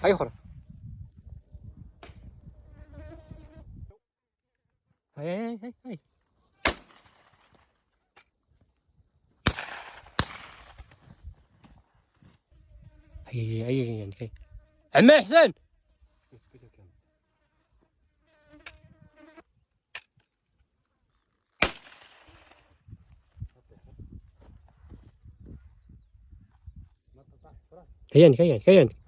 هاي اخرى. هاي. هي يعني كي. عمي حسين. هي يعني